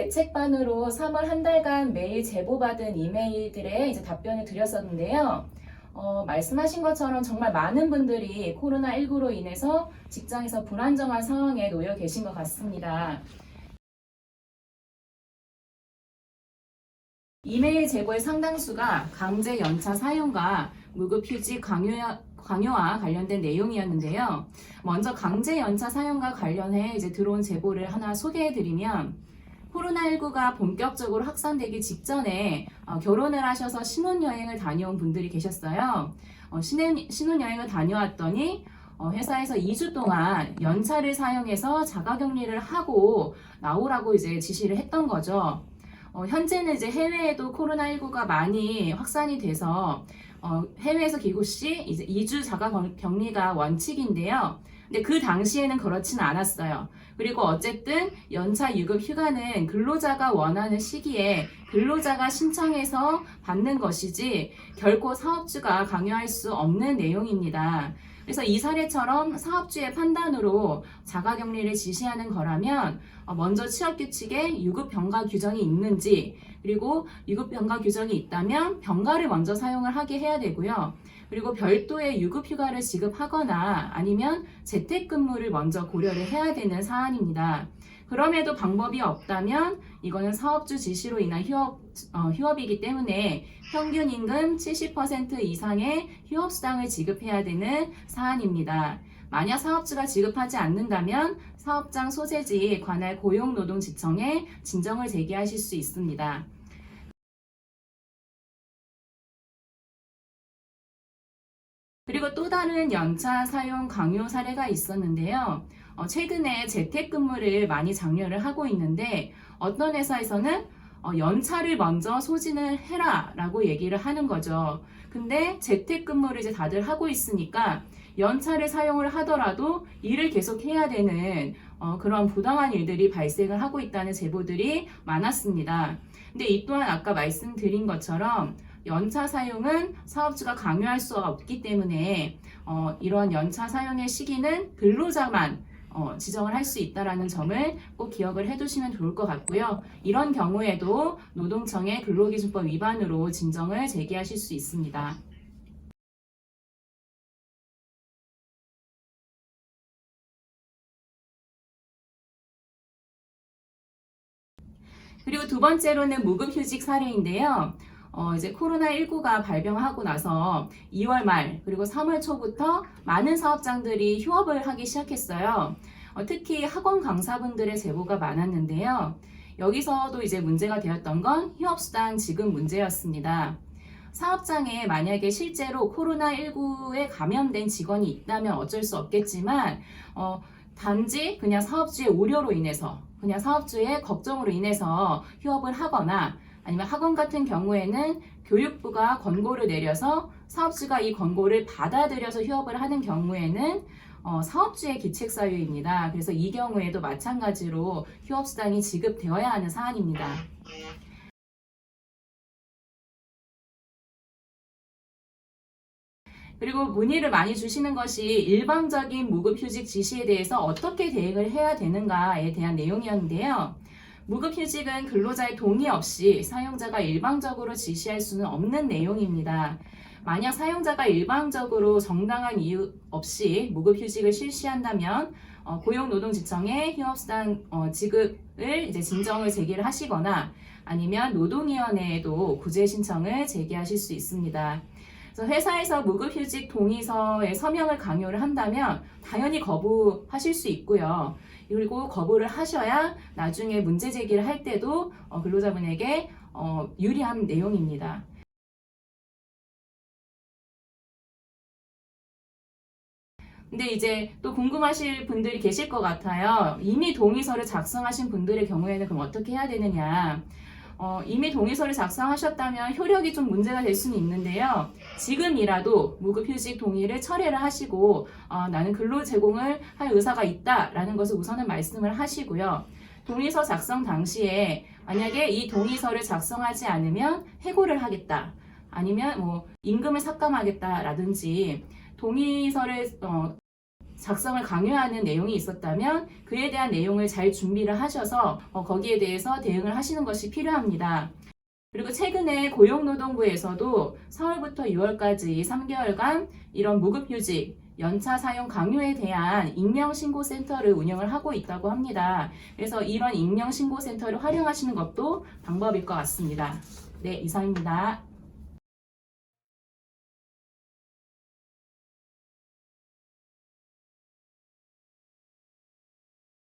대책반으로 3월 한 달간 매일 제보받은 이메일들에 이제 답변을 드렸었는데요. 말씀하신 것처럼 정말 많은 분들이 코로나19로 인해서 직장에서 불안정한 상황에 놓여 계신 것 같습니다. 이메일 제보의 상당수가 강제 연차 사용과 무급휴직 강요와 관련된 내용이었는데요. 먼저 강제 연차 사용과 관련해 이제 들어온 제보를 하나 소개해드리면, 코로나19가 본격적으로 확산되기 직전에 결혼을 하셔서 신혼여행을 다녀온 분들이 계셨어요. 신혼여행을 다녀왔더니 회사에서 2주 동안 연차를 사용해서 자가격리를 하고 나오라고 이제 지시를 했던 거죠. 현재는 이제 해외에도 코로나19가 많이 확산이 돼서 해외에서 귀국 시 이제 2주 자가격리가 원칙인데요. 근데 그 당시에는 그렇지는 않았어요. 그리고 어쨌든 연차 유급 휴가는 근로자가 원하는 시기에 근로자가 신청해서 받는 것이지 결코 사업주가 강요할 수 없는 내용입니다. 그래서 이 사례처럼 사업주의 판단으로 자가격리를 지시하는 거라면 먼저 취업규칙에 유급병가 규정이 있는지, 그리고 유급병가 규정이 있다면 병가를 먼저 사용을 하게 해야 되고요. 그리고 별도의 유급휴가를 지급하거나 아니면 재택근무를 먼저 고려를 해야 되는 사안입니다. 그럼에도 방법이 없다면 이거는 사업주 지시로 인한 휴업이기 때문에 평균 임금 70% 이상의 휴업수당을 지급해야 되는 사안입니다. 만약 사업주가 지급하지 않는다면 사업장 소재지에 관할 고용노동지청에 진정을 제기하실 수 있습니다. 그리고 또 다른 연차 사용 강요 사례가 있었는데요. 최근에 재택근무를 많이 장려를 하고 있는데, 어떤 회사에서는 연차를 먼저 소진을 해라 라고 얘기를 하는 거죠. 근데 재택근무를 이제 다들 하고 있으니까 연차를 사용을 하더라도 일을 계속 해야 되는 그런 부당한 일들이 발생을 하고 있다는 제보들이 많았습니다. 근데 이 또한 아까 말씀드린 것처럼 연차 사용은 사업주가 강요할 수 없기 때문에 이런 연차 사용의 시기는 근로자만 지정을 할 수 있다는 점을 꼭 기억을 해두시면 좋을 것 같고요. 이런 경우에도 노동청의 근로기준법 위반으로 진정을 제기하실 수 있습니다. 그리고 두 번째로는 무급휴직 사례인데요. 이제 코로나19가 발병하고 나서 2월 말 그리고 3월 초부터 많은 사업장들이 휴업을 하기 시작했어요. 특히 학원 강사분들의 제보가 많았는데요. 여기서도 이제 문제가 되었던 건 휴업수당 지급 문제였습니다. 사업장에 만약에 실제로 코로나19에 감염된 직원이 있다면 어쩔 수 없겠지만 단지 그냥 사업주의 우려로 인해서, 그냥 사업주의 걱정으로 인해서 휴업을 하거나, 아니면 학원 같은 경우에는 교육부가 권고를 내려서 사업주가 이 권고를 받아들여서 휴업을 하는 경우에는 사업주의 기책사유입니다. 그래서 이 경우에도 마찬가지로 휴업수당이 지급되어야 하는 사안입니다. 그리고 문의를 많이 주시는 것이 일방적인 무급휴직 지시에 대해서 어떻게 대응을 해야 되는가에 대한 내용이었는데요. 무급휴직은 근로자의 동의 없이 사용자가 일방적으로 지시할 수는 없는 내용입니다. 만약 사용자가 일방적으로 정당한 이유 없이 무급휴직을 실시한다면 고용노동지청에 휴업수당 지급을 이제 진정을 제기를 하시거나 아니면 노동위원회에도 구제 신청을 제기하실 수 있습니다. 그래서 회사에서 무급휴직 동의서에 서명을 강요를 한다면 당연히 거부하실 수 있고요. 그리고 거부를 하셔야 나중에 문제 제기를 할 때도 근로자분에게 유리한 내용입니다. 근데 이제 또 궁금하실 분들이 계실 것 같아요. 이미 동의서를 작성하신 분들의 경우에는 그럼 어떻게 해야 되느냐? 이미 동의서를 작성하셨다면 효력이 좀 문제가 될 수는 있는데요. 지금이라도 무급휴직 동의를 철회를 하시고 나는 근로 제공을 할 의사가 있다라는 것을 우선은 말씀을 하시고요. 동의서 작성 당시에 만약에 이 동의서를 작성하지 않으면 해고를 하겠다, 아니면 뭐 임금을 삭감하겠다라든지 동의서를 작성을 강요하는 내용이 있었다면 그에 대한 내용을 잘 준비를 하셔서 거기에 대해서 대응을 하시는 것이 필요합니다. 그리고 최근에 고용노동부에서도 4월부터 6월까지 3개월간 이런 무급휴직, 연차 사용 강요에 대한 익명신고센터를 운영을 하고 있다고 합니다. 그래서 이런 익명신고센터를 활용하시는 것도 방법일 것 같습니다. 네, 이상입니다.